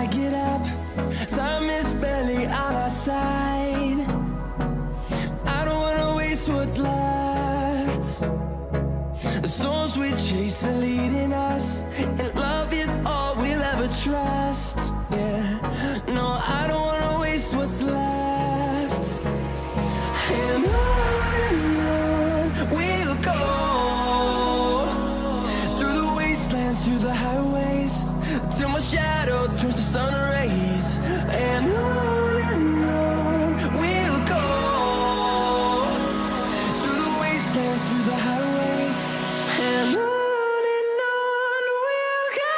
I get up. Time is barely on our side. I don't wanna waste what's left. The storms we chase are leading us, and love is all we'll ever trust. Yeah, no, I don't wanna waste what's left. And on we'll go, through the wastelands, through the highways, till my shadow turns to sun rays. And on we'll go, through the wastelands, through the highways, and on we'll go.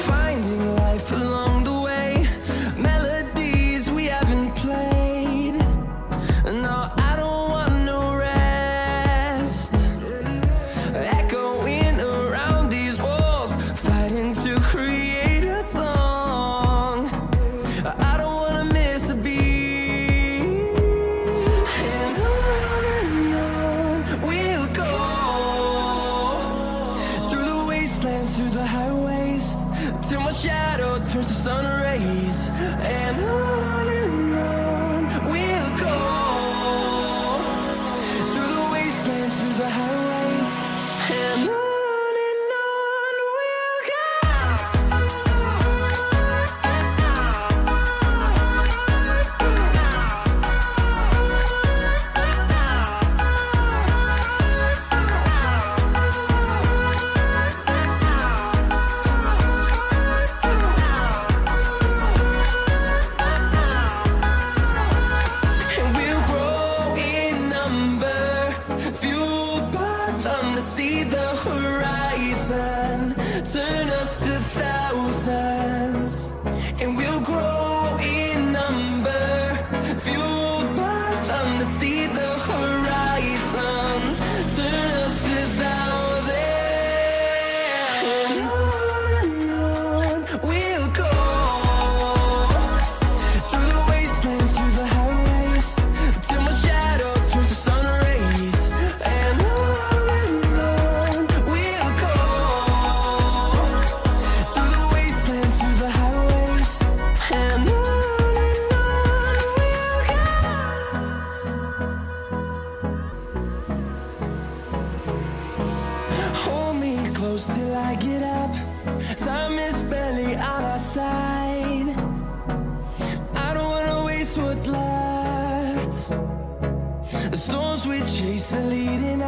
Finding life along the way, melodies we haven't played. No, I don't want no rest. Echoing around these walls, fighting to create a song. I don't wanna miss a beat. And on we'll go, through the wastelands, through the highways, till my shadow turns to sun rays. And on we'll go, through the wastelands, through the highways, and on we'll go. And we'll grow in number, fueled by them to see the horizon, turn us to thousands. And we'll grow in number, fueled by them to see the horizon, turn us to thousands. And on we'll go, through the wastelands, through the highways, till my shadow turns to sun rays. And on we'll go, through the wastelands, through the highways, and on we'll go. Hold me close till I get up. Time is barely on our side. I don't wanna waste what's left. The storms we chase are leading